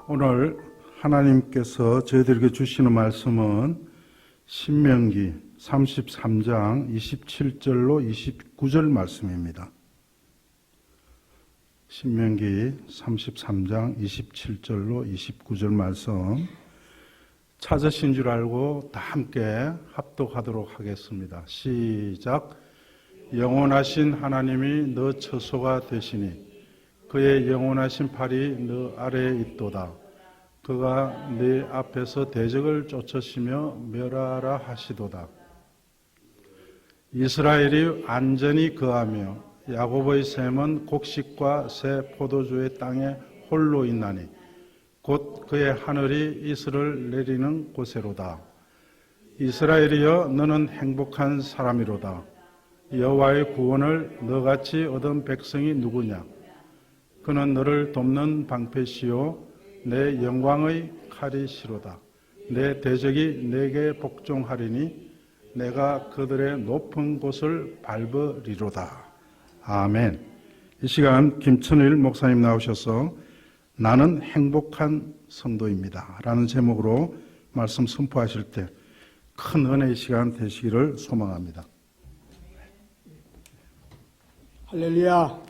오늘 하나님께서 저희들에게 주시는 말씀은 신명기 33장 27절로 29절 말씀입니다. 신명기 33장 27절로 29절 말씀 찾으신 줄 알고 다 함께 합독하도록 하겠습니다. 시작. 영원하신 하나님이 너 처소가 되시니 그의 영원하신 팔이 너 아래에 있도다. 그가 네 앞에서 대적을 쫓으시며 멸하라 하시도다. 이스라엘이 안전히 거하며 야곱의 샘은 곡식과 새 포도주의 땅에 홀로 있나니 곧 그의 하늘이 이슬을 내리는 곳에로다. 이스라엘이여 너는 행복한 사람이로다. 여호와의 구원을 너같이 얻은 백성이 누구냐? 그는 너를 돕는 방패시요 내 영광의 칼이시로다. 내 대적이 내게 복종하리니 내가 그들의 높은 곳을 밟으리로다. 아멘. 이 시간 김천일 목사님 나오셔서 나는 행복한 성도입니다 라는 제목으로 말씀 선포하실 때 큰 은혜의 시간 되시기를 소망합니다. 할렐루야.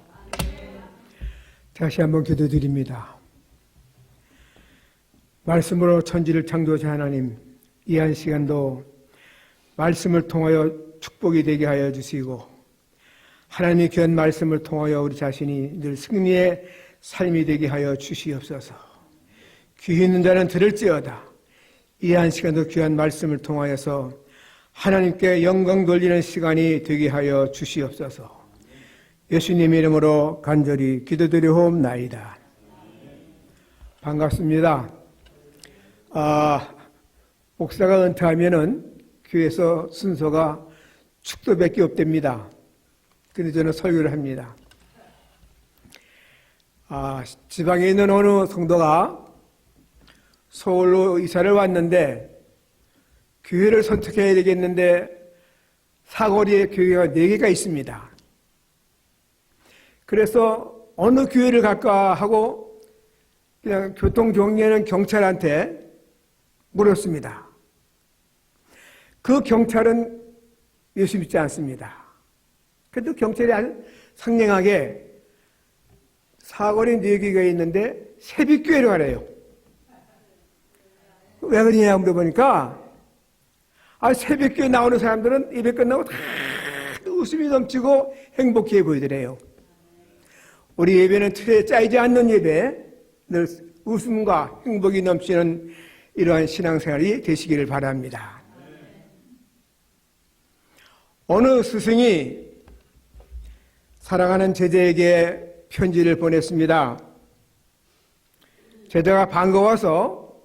다시 한번 기도드립니다. 말씀으로 천지를 창조하신 하나님, 이 한 시간도 말씀을 통하여 축복이 되게 하여 주시고 하나님의 귀한 말씀을 통하여 우리 자신이 늘 승리의 삶이 되게 하여 주시옵소서. 귀 있는 자는 들을지어다. 이 한 시간도 귀한 말씀을 통하여서 하나님께 영광 돌리는 시간이 되게 하여 주시옵소서. 예수님 이름으로 간절히 기도드리옵나이다. 반갑습니다. 목사가 은퇴하면은 교회에서 순서가 축도밖에 없답니다. 그런데 저는 설교를 합니다. 지방에 있는 어느 성도가 서울로 이사를 왔는데 교회를 선택해야 되겠는데 사거리에 교회가 4개가 있습니다. 그래서 어느 교회를 갈까 하고 그냥 교통정리하는 경찰한테 물었습니다. 그 경찰은 예수 믿지 않습니다. 그래도 경찰이 아주 상냥하게 사거리 4개가 있는데 새벽교회로 가래요. 왜 그러냐 물어보니까 새벽교회 나오는 사람들은 예배 끝나고 다 웃음이 넘치고 행복해 보이더래요. 우리 예배는 틀에 짜이지 않는 예배, 늘 웃음과 행복이 넘치는 이러한 신앙생활이 되시기를 바랍니다. 어느 스승이 사랑하는 제자에게 편지를 보냈습니다. 제자가 반가워서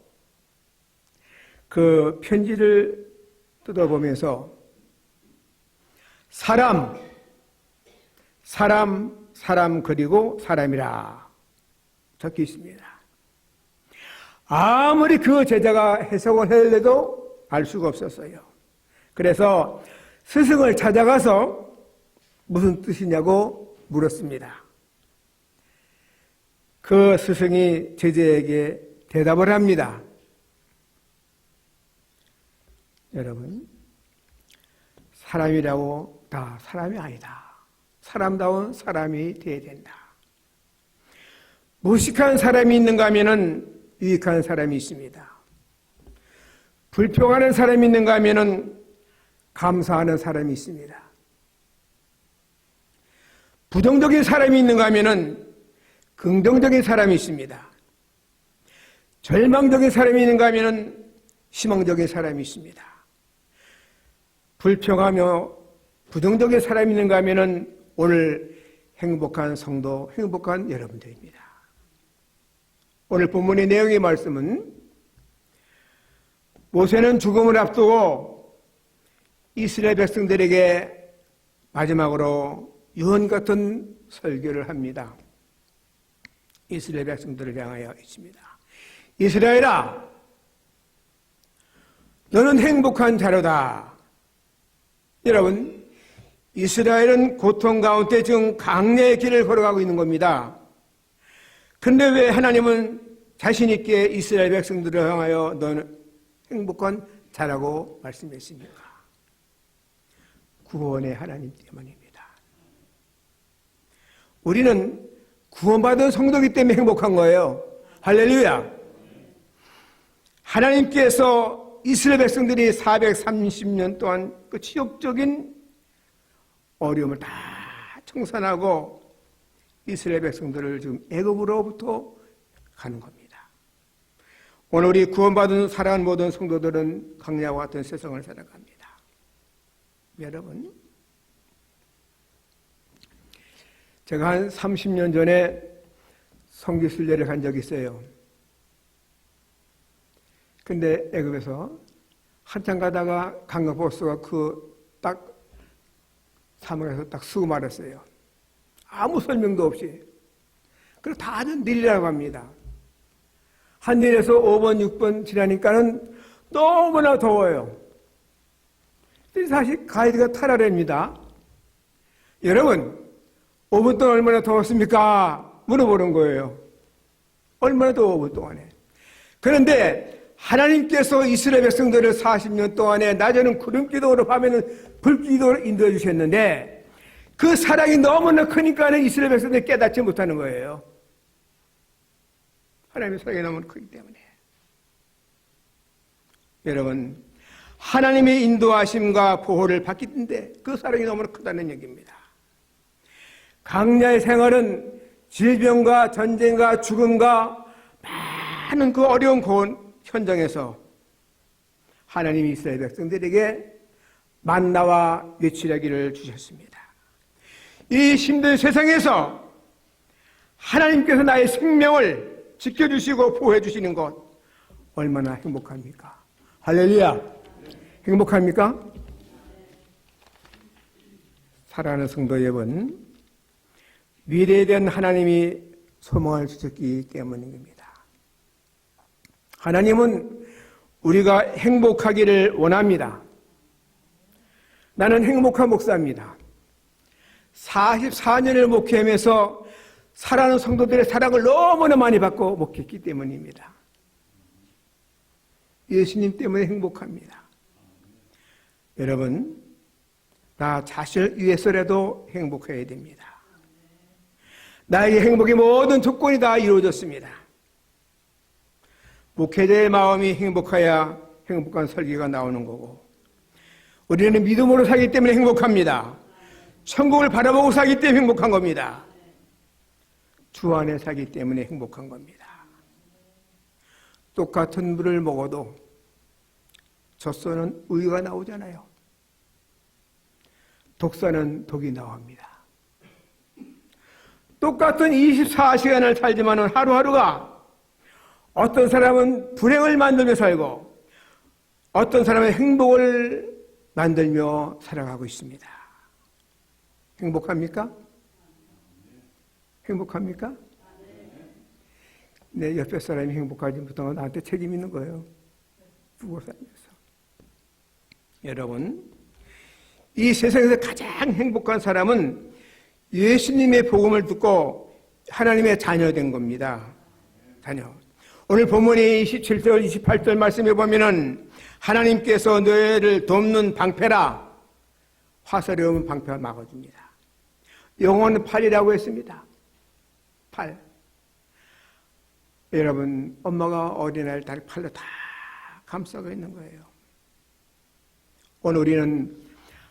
그 편지를 뜯어보면서 사람 그리고 사람이라 적혀 있습니다. 아무리 그 제자가 해석을 해도 알 수가 없었어요. 그래서 스승을 찾아가서 무슨 뜻이냐고 물었습니다. 그 스승이 제자에게 대답을 합니다. 여러분, 사람이라고 다 사람이 아니다. 사람다운 사람이 되어야 된다. 무식한 사람이 있는가 하면은 유익한 사람이 있습니다. 불평하는 사람이 있는가 하면은 감사하는 사람이 있습니다. 부정적인 사람이 있는가 하면은 긍정적인 사람이 있습니다. 절망적인 사람이 있는가 하면은 희망적인 사람이 있습니다. 불평하며 부정적인 사람이 있는가 하면은 오늘 행복한 성도, 행복한 여러분들입니다. 오늘 본문의 내용의 말씀은 모세는 죽음을 앞두고 이스라엘 백성들에게 마지막으로 유언 같은 설교를 합니다. 이스라엘 백성들을 향하여 있습니다. 이스라엘아, 너는 행복한 자로다. 여러분, 이스라엘은 고통 가운데 지금 강례의 길을 걸어가고 있는 겁니다. 그런데 왜 하나님은 자신 있게 이스라엘 백성들을 향하여 너는 행복한 자라고 말씀했습니까? 구원의 하나님 때문입니다. 우리는 구원받은 성도이기 때문에 행복한 거예요. 할렐루야. 하나님께서 이스라엘 백성들이 430년 동안 그 치욕적인 어려움을 다 청산하고 이스라엘 백성들을 지금 애굽으로부터 가는 겁니다. 오늘 우리 구원받은 사랑하는 모든 성도들은 광야와 같은 세상을 살아갑니다. 여러분, 제가 한 30년 전에 선교순례를 간 적이 있어요. 근데 애굽에서 한참 가다가 강가버스가 딱 사막에서 딱 쓰고 말았어요. 아무 설명도 없이. 그리고 다들 내리라고 합니다. 한 내려서 5번, 6번 지나니까는 너무나 더워요. 사실 가이드가 타라랍니다. 여러분, 5분 동안 얼마나 더웠습니까? 물어보는 거예요. 얼마나 더워, 5분 동안에. 그런데 하나님께서 이스라엘 백성들을 40년 동안에 낮에는 구름기둥으로 밤에는 불기둥으로 인도해 주셨는데 그 사랑이 너무나 크니까 이스라엘 백성들이 깨닫지 못하는 거예요. 하나님의 사랑이 너무 크기 때문에. 여러분, 하나님의 인도하심과 보호를 받기 때문에 그 사랑이 너무나 크다는 얘기입니다. 광야의 생활은 질병과 전쟁과 죽음과 많은 그 어려운 현장에서 하나님이 이스라엘 백성들에게 만나와 메추라기를 주셨습니다. 이 힘든 세상에서 하나님께서 나의 생명을 지켜주시고 보호해주시는 것 얼마나 행복합니까? 할렐루야! 행복합니까? 사랑하는 성도 여러분, 미래에 대한 하나님이 소망을 주셨기 때문입니다. 하나님은 우리가 행복하기를 원합니다. 나는 행복한 목사입니다. 44년을 목회하면서 사랑하는 성도들의 사랑을 너무나 많이 받고 목회했기 때문입니다. 예수님 때문에 행복합니다. 여러분, 나 자신을 위해서라도 행복해야 됩니다. 나에게 행복의 모든 조건이 다 이루어졌습니다. 목회자의 마음이 행복해야 행복한 설교가 나오는 거고, 우리는 믿음으로 살기 때문에 행복합니다. 천국을 바라보고 살기 때문에 행복한 겁니다. 주 안에 살기 때문에 행복한 겁니다. 똑같은 물을 먹어도 젖소는 우유가 나오잖아요. 독사는 독이 나옵니다. 똑같은 24시간을 살지만 하루하루가 어떤 사람은 불행을 만들며 살고 어떤 사람은 행복을 만들며 살아가고 있습니다. 행복합니까? 행복합니까? 내 옆에 사람이 행복하지 못하면 나한테 책임 있는 거예요. 부고 살면서. 여러분, 이 세상에서 가장 행복한 사람은 예수님의 복음을 듣고 하나님의 자녀된 겁니다. 자녀. 오늘 본문의 27절, 28절 말씀에 보면은 하나님께서 너희를 돕는 방패라. 화살이 오면 방패가 막아줍니다. 영어는 팔이라고 했습니다. 팔. 여러분, 엄마가 어린아이를 다 팔로 다 감싸고 있는 거예요. 오늘 우리는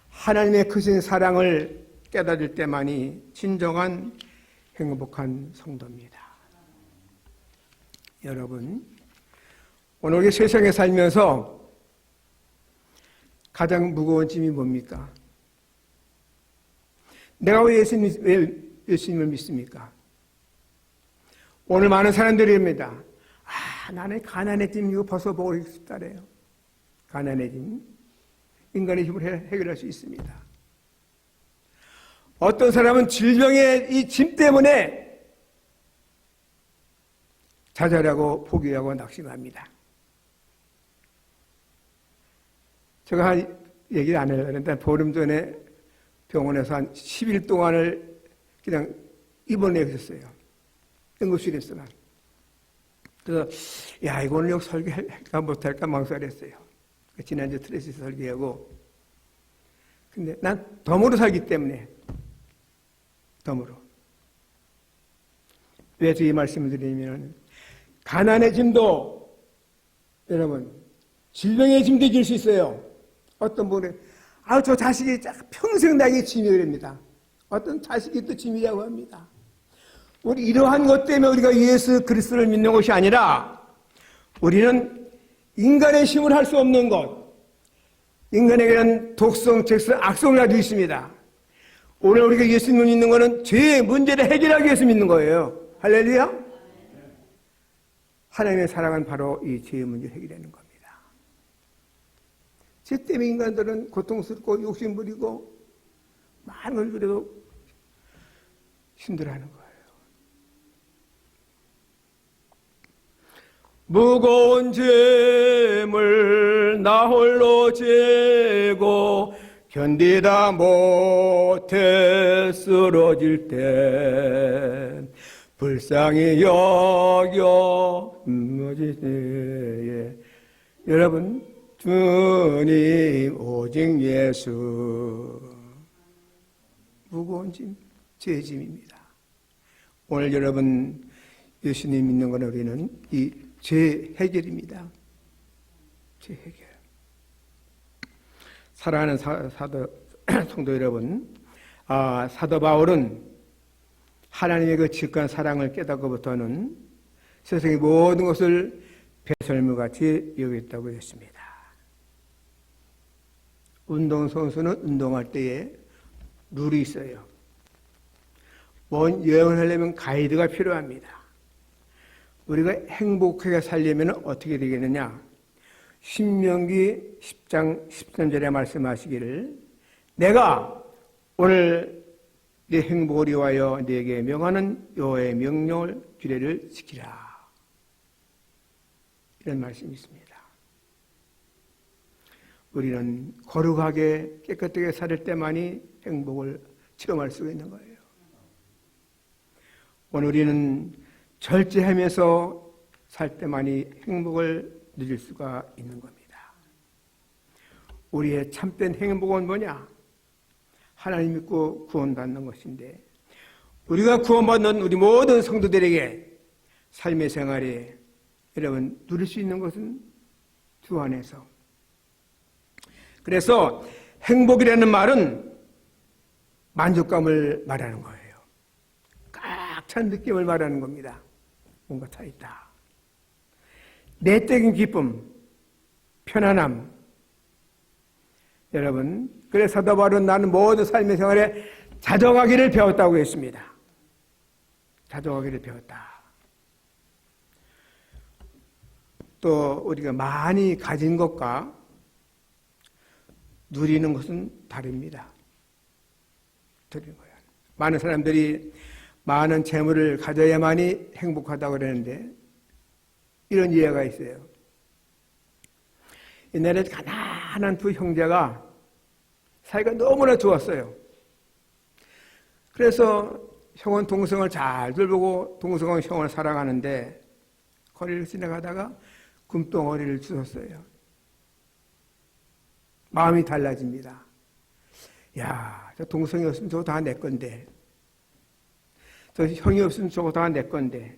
하나님의 크신 사랑을 깨달을 때만이 진정한 행복한 성도입니다. 여러분, 오늘 우리 세상에 살면서 가장 무거운 짐이 뭡니까? 내가 왜 예수님을 믿습니까? 오늘 많은 사람들입니다. 나는 가난의 짐 이거 벗어보고 싶다래요. 가난의 짐. 인간의 힘으로 해결할 수 있습니다. 어떤 사람은 질병의 이 짐 때문에 좌절하고 포기하고 낙심합니다. 제가 얘기를 안 하려고 했는데 보름 전에 병원에서 한 10일 동안을 그냥 입원해 있었어요. 응급실에서만. 그래서 야, 이거 오늘 설교할까 못할까 망설였어요. 지난주 트레시 설교하고. 근데 난 덤으로 살기 때문에, 덤으로. 왜 이 말씀을 드리냐면, 가난의 짐도, 여러분, 질병의 짐도 질 수 있어요. 어떤 분은, 저 자식이 평생 나에게 짐이랍니다. 어떤 자식이 또 짐이라고 합니다. 우리 이러한 것 때문에 우리가 예수 그리스도를 믿는 것이 아니라, 우리는 인간의 힘을 할 수 없는 것, 인간에게는 독성, 적성, 악성을 가지고 있습니다. 오늘 우리가 예수님을 믿는 것은 죄의 문제를 해결하기 위해서 믿는 거예요. 할렐루야? 하나님의 사랑은 바로 이 죄의 문제를 해결하는 겁니다. 죄 때문에 인간들은 고통스럽고 욕심부리고 많은 걸 그래도 힘들어하는 거예요. 무거운 짐을 나 홀로 지고 견디다 못해 쓰러질 때 불쌍히 여겨 여러분, 주님 오직 예수, 무거운 짐, 죄 짐입니다. 오늘 여러분 예수님 믿는 건 우리는 이 죄 해결입니다. 죄 해결. 사랑하는 성도 여러분, 사도 바울은 하나님의 그 직관 사랑을 깨닫고부터는 세상의 모든 것을 배설물같이 여겼다고 했습니다. 운동선수는 운동할 때에 룰이 있어요. 먼 여행을 하려면 가이드가 필요합니다. 우리가 행복하게 살려면 어떻게 되겠느냐? 신명기 10장 13절에 말씀하시기를 내가 오늘 네 행복을 위하여 네게 명하는 여호와의 명령을 규례를 지키라. 이런 말씀이 있습니다. 우리는 거룩하게 깨끗하게 살 때만이 행복을 체험할 수가 있는 거예요. 오늘 우리는 절제하면서 살 때만이 행복을 누릴 수가 있는 겁니다. 우리의 참된 행복은 뭐냐? 하나님 믿고 구원받는 것인데, 우리가 구원받는 우리 모든 성도들에게 삶의 생활에 여러분 누릴 수 있는 것은 주 안에서. 그래서 행복이라는 말은 만족감을 말하는 거예요. 꽉 찬 느낌을 말하는 겁니다. 뭔가 차 있다. 내적인 기쁨, 편안함. 여러분, 그래서 사도 바울은 나는 모든 삶의 생활에 자정하기를 배웠다고 했습니다. 자정하기를 배웠다. 또 우리가 많이 가진 것과 누리는 것은 다릅니다. 드린 거예요. 많은 사람들이 많은 재물을 가져야만이 행복하다고 그러는데 이런 이해가 있어요. 옛날에 가난한 두 형제가 사이가 너무나 좋았어요. 그래서 형은 동생을 잘 돌보고 동생은 형을 사랑하는데 거리를 지나가다가 금덩어리를 주웠어요. 마음이 달라집니다. 야, 저 동생이 없으면 저거 다 내 건데, 저 형이 없으면 저거 다 내 건데,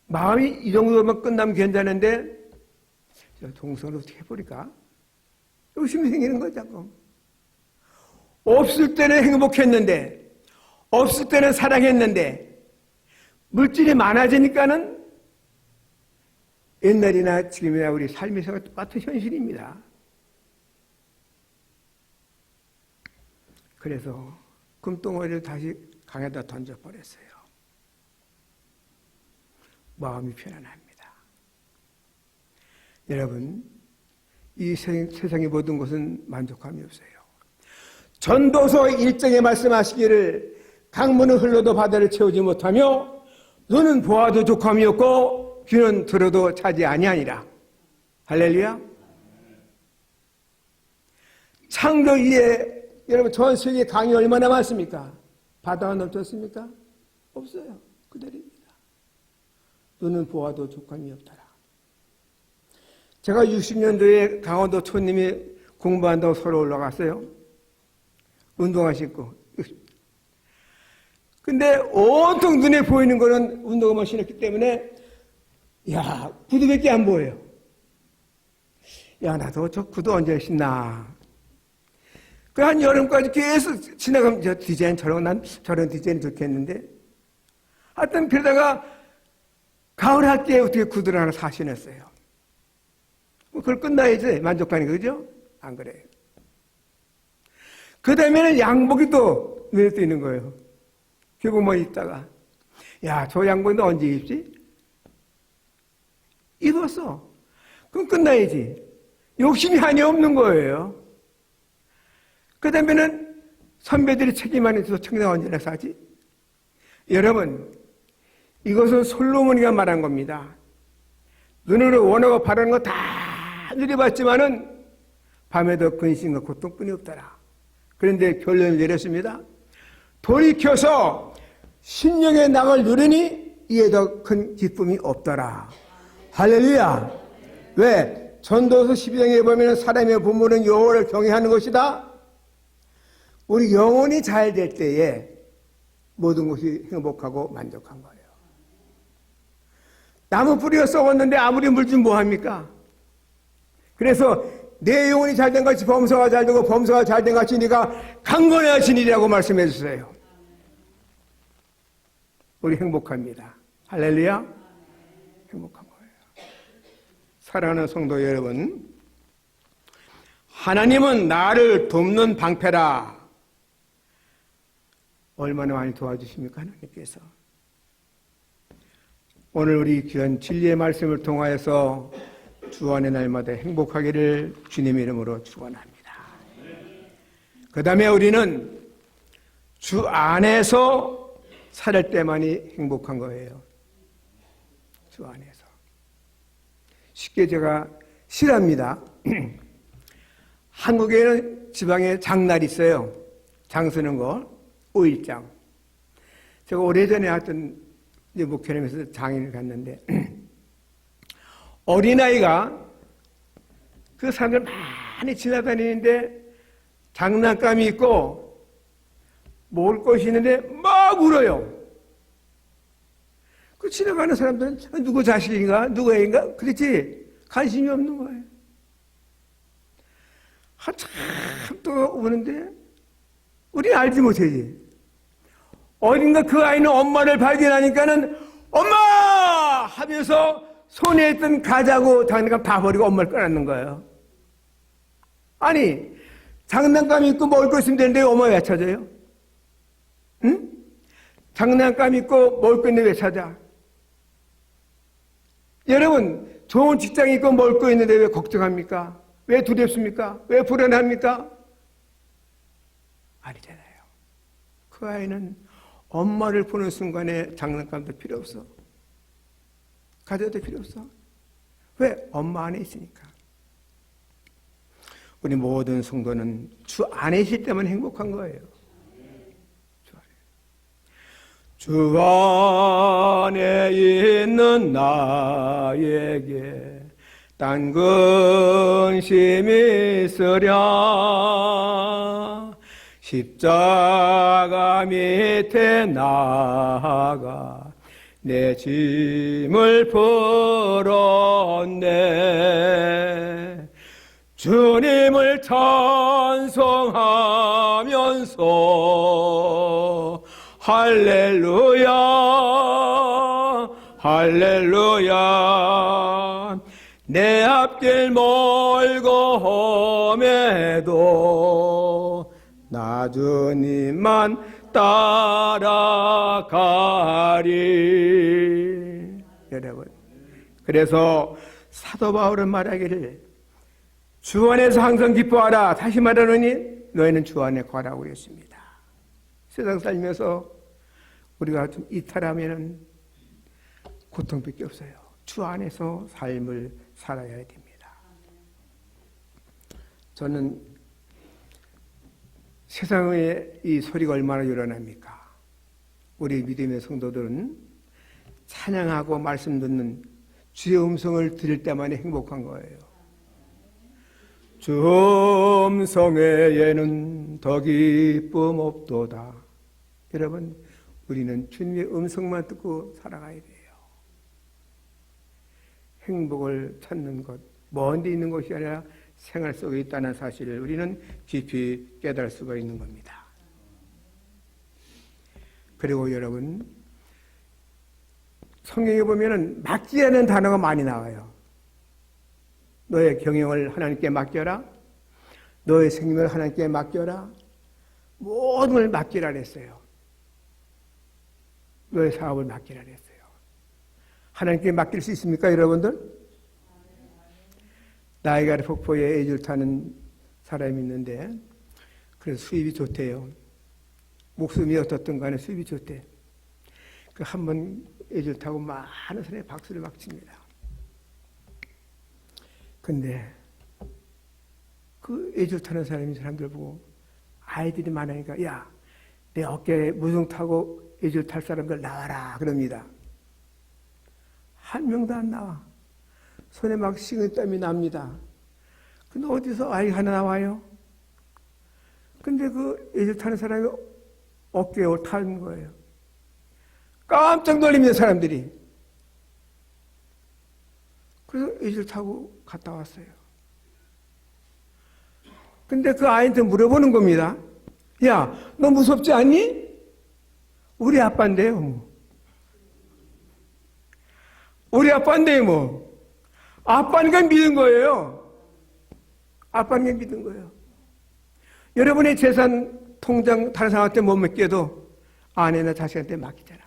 마음이 이 정도면 끝나면 괜찮은데 저 동생을 어떻게 해버릴까? 욕심이 생기는 거죠. 자꾸. 없을 때는 행복했는데, 없을 때는 사랑했는데, 물질이 많아지니까는 옛날이나 지금이나 우리 삶에서 똑같은 현실입니다. 그래서 금덩어리를 다시 강에다 던져버렸어요. 마음이 편안합니다. 여러분, 이 세상의 모든 것은 만족함이 없어요. 전도서 1장에 말씀하시기를 강물은 흘러도 바다를 채우지 못하며 눈은 보아도 족함이 없고 귀는 들어도 차지 아니하니라. 할렐루야. 창조 이에 여러분 전 세계 강이 얼마나 많습니까? 바다가 넓혔습니까? 없어요. 그대로입니다. 눈은 보아도 족함이 없더라. 제가 60년도에 강원도 촌님이 공부한다고 서로 올라갔어요. 운동화 신고. 근데 온통 눈에 보이는 거는 운동화만 신었기 때문에 야, 구두밖에 안 보여요. 야, 나도 저 구두 언제 신나. 그 한 여름까지 계속 지나가면 저 디자인 난 저런 디자인이 좋겠는데 하여튼 그러다가 가을 할 때 어떻게 구두를 하나 사 신었어요. 그걸 끝나야지 만족하니까, 그죠? 안 그래요. 그 다음에는 양복이 또 눈에 띄는 거예요. 교복만 입다가 야, 저 양복인데 언제 입지? 입었어. 그럼 끝나야지. 욕심이 한이 없는 거예요. 그 다음에는 선배들이 책임만 있어서 청량 언제나 사지? 여러분, 이것은 솔로몬이가 말한 겁니다. 눈으로 원하고 바라는 거 다 누려봤지만은 밤에도 근심과 고통뿐이 없더라. 그런데 결론을 내렸습니다. 돌이켜서 신령의 낙을 누리니 이에 더 큰 기쁨이 없더라. 할렐루야. 왜? 전도서 12장에 보면 사람의 부모는 여호와를 경외하는 것이다. 우리 영혼이 잘 될 때에 모든 것이 행복하고 만족한 거예요. 나무 뿌리가 썩었는데 아무리 물좀 뭐합니까? 그래서 내 영혼이 잘된 같이 범사가 잘되고 범사가 잘된 같이 네가 강건해하시니라고 말씀해 주세요. 우리 행복합니다. 할렐루야. 행복한 거예요. 사랑하는 성도 여러분, 하나님은 나를 돕는 방패라. 얼마나 많이 도와주십니까, 하나님께서. 오늘 우리 귀한 진리의 말씀을 통하여서 주안의 날마다 행복하기를 주님의 이름으로 축원합니다. 그 다음에 우리는 주 안에서 살 때만이 행복한 거예요. 주 안에서. 쉽게 제가 실합니다. 한국에는 지방에 장날이 있어요. 장 서는 거, 5일장. 제가 오래전에 하여튼 목회하면서 장인을 갔는데 어린아이가 그 사람들 많이 지나다니는데 장난감이 있고 먹을 것이 있는데 막 울어요. 그 지나가는 사람들은 누구 자식인가 누구 애인가 그렇지 관심이 없는 거예요. 한참 또 우는데 우리는 알지 못하지. 어딘가 그 아이는 엄마를 발견하니까는 엄마 하면서 손에 있던 가자고 장난감 다 버리고 엄마를 꺼내는 거예요. 아니 장난감 있고 먹을 거 있으면 되는데 엄마 왜 찾아요? 응? 장난감 있고 먹을 거 있는데 왜 찾아? 여러분 좋은 직장 있고 먹을 거 있는데 왜 걱정합니까? 왜 두렵습니까? 왜 불안합니까? 아니잖아요. 그 아이는 엄마를 보는 순간에 장난감도 필요 없어. 가져도 필요 없어. 왜? 엄마 안에 있으니까. 우리 모든 성도는 주 안에 있을 때만 행복한 거예요. 주 안에 있는 나에게 딴 근심이 있으랴 십자가 밑에 나가 내 짐을 풀었네. 주님을 찬송하면서 할렐루야 할렐루야 내 앞길 멀고 험해도 나 주님만 따라가리. 여러분 그래서 사도 바울은 말하기를 주 안에서 항상 기뻐하라. 다시 말하노니 너희는 주 안에 거하라고 했습니다. 세상 살면서 우리가 좀 이탈하면 고통밖에 없어요. 주 안에서 삶을 살아야 됩니다. 저는 세상의 이 소리가 얼마나 요란합니까? 우리 믿음의 성도들은 찬양하고 말씀 듣는 주의 음성을 들을 때만이 행복한 거예요. 주 음성 외에는 더 기쁨 없도다. 여러분, 우리는 주님의 음성만 듣고 살아가야 돼요. 행복을 찾는 것, 먼 데 있는 것이 아니라 생활 속에 있다는 사실을 우리는 깊이 깨달을 수가 있는 겁니다. 그리고 여러분, 성경에 보면은 맡기지 않는 단어가 많이 나와요. 너의 경영을 하나님께 맡겨라. 너의 생명을 하나님께 맡겨라. 모든 걸 맡기라 그랬어요. 너의 사업을 맡기라 그랬어요. 하나님께 맡길 수 있습니까, 여러분들? 나이가르 폭포에 애줄 타는 사람이 있는데, 그래서 수입이 좋대요. 목숨이 어떻든 간에 수입이 좋대. 그 한 번 애줄 타고 많은 사람이 박수를 막 칩니다. 근데 그 애줄 타는 사람들 보고 아이들이 많으니까, 야, 내 어깨에 무등 타고 애줄 탈 사람들 나와라 그럽니다. 한 명도 안 나와. 손에 막 식은땀이 납니다. 근데 어디서 아이 하나 나와요? 근데 그 애줄 타는 사람이 어깨에 타는 거예요. 깜짝 놀립니다, 사람들이. 그래서 애줄 타고 갔다 왔어요. 근데 그 아이한테 물어보는 겁니다. 야, 너 무섭지 않니? 우리 아빠인데요, 뭐. 우리 아빠인데 뭐. 아빠니까 믿은 거예요. 아빠니까 믿은 거예요. 여러분의 재산, 통장, 다른 사람한테 못 맡겨도 아내나 자식한테 맡기잖아.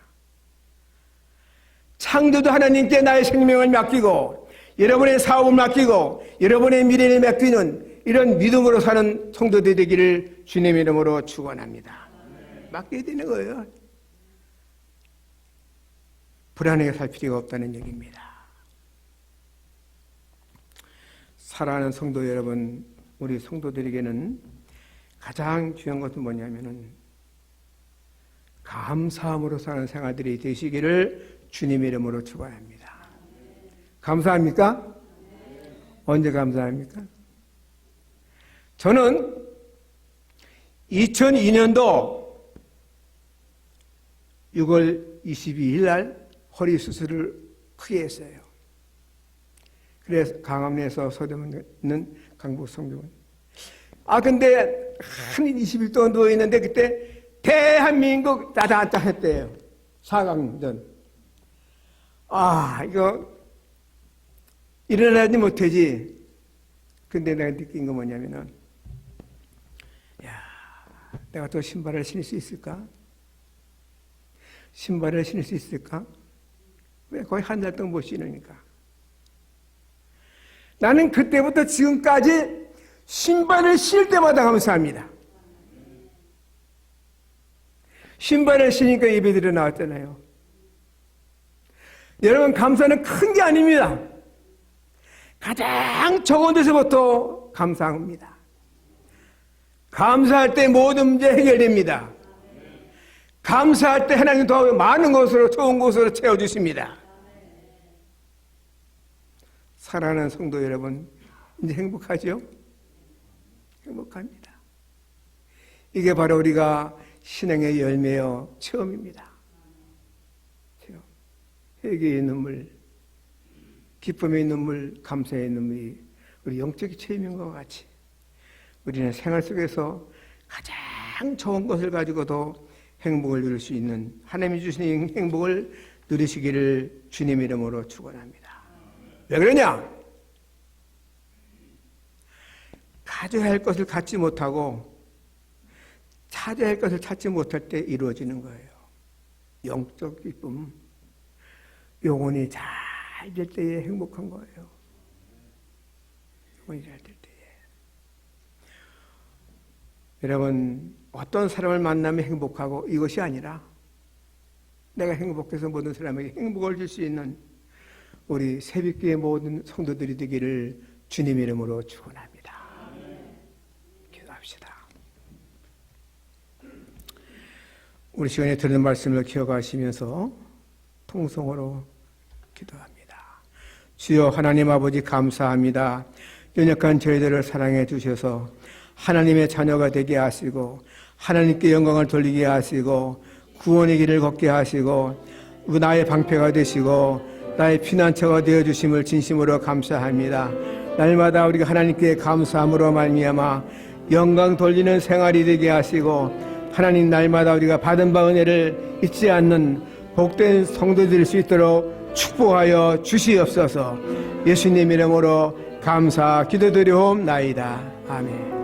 창조주 하나님께 나의 생명을 맡기고 여러분의 사업을 맡기고 여러분의 미래를 맡기는 이런 믿음으로 사는 성도들 되기를 주님의 이름으로 축원합니다. 맡겨야 되는 거예요. 불안하게 살 필요가 없다는 얘기입니다. 사랑하는 성도 여러분, 우리 성도들에게는 가장 중요한 것은 뭐냐면은 감사함으로 사는 생활들이 되시기를 주님의 이름으로 축원합니다. 감사합니까? 언제 감사합니까? 저는 2002년도 6월 22일 날 허리 수술을 크게 했어요. 그래서 강암리에서 서대문에 있는 강북성교원. 근데 한 20일 동안 누워있는데 그때 대한민국 따다따 했대요. 4강전. 이거 일어나지 못하지. 근데 내가 느낀 거 뭐냐면은, 내가 또 신발을 신을 수 있을까? 신발을 신을 수 있을까? 왜 거의 한 달 동안 못 신으니까. 나는 그때부터 지금까지 신발을 신을 때마다 감사합니다. 신발을 신으니까 예배드려 나왔잖아요. 여러분, 감사는 큰 게 아닙니다. 가장 적은 데서부터 감사합니다. 감사할 때 모든 문제 해결됩니다. 감사할 때 하나님 더 많은 것으로 좋은 것으로 채워주십니다. 사랑하는 성도 여러분, 이제 행복하죠? 행복합니다. 이게 바로 우리가 신앙의 열매요 체험입니다. 체험. 회개의 눈물, 기쁨의 눈물, 감사의 눈물이 우리 영적인 체험인 것과 같이 우리는 생활 속에서 가장 좋은 것을 가지고도 행복을 누릴 수 있는 하나님이 주신 행복을 누리시기를 주님의 이름으로 축원합니다. 왜 그러냐? 가져야 할 것을 갖지 못하고 찾아야 할 것을 찾지 못할 때 이루어지는 거예요. 영적 기쁨, 영혼이 잘 될 때에 행복한 거예요. 영혼이 잘 될 때에. 여러분, 어떤 사람을 만나면 행복하고 이것이 아니라 내가 행복해서 모든 사람에게 행복을 줄 수 있는 우리 새벽교회 모든 성도들이 되기를 주님 이름으로 축원합니다. 기도합시다. 우리 시간에 들은 말씀을 기억하시면서 통성으로 기도합니다. 주여 하나님 아버지 감사합니다. 연약한 저희들을 사랑해 주셔서 하나님의 자녀가 되게 하시고 하나님께 영광을 돌리게 하시고 구원의 길을 걷게 하시고 나의 방패가 되시고 나의 피난처가 되어주심을 진심으로 감사합니다. 날마다 우리가 하나님께 감사함으로 말미암아 영광 돌리는 생활이 되게 하시고 하나님 날마다 우리가 받은 바 은혜를 잊지 않는 복된 성도 될 수 있도록 축복하여 주시옵소서. 예수님 이름으로 감사 기도드리옵나이다. 아멘.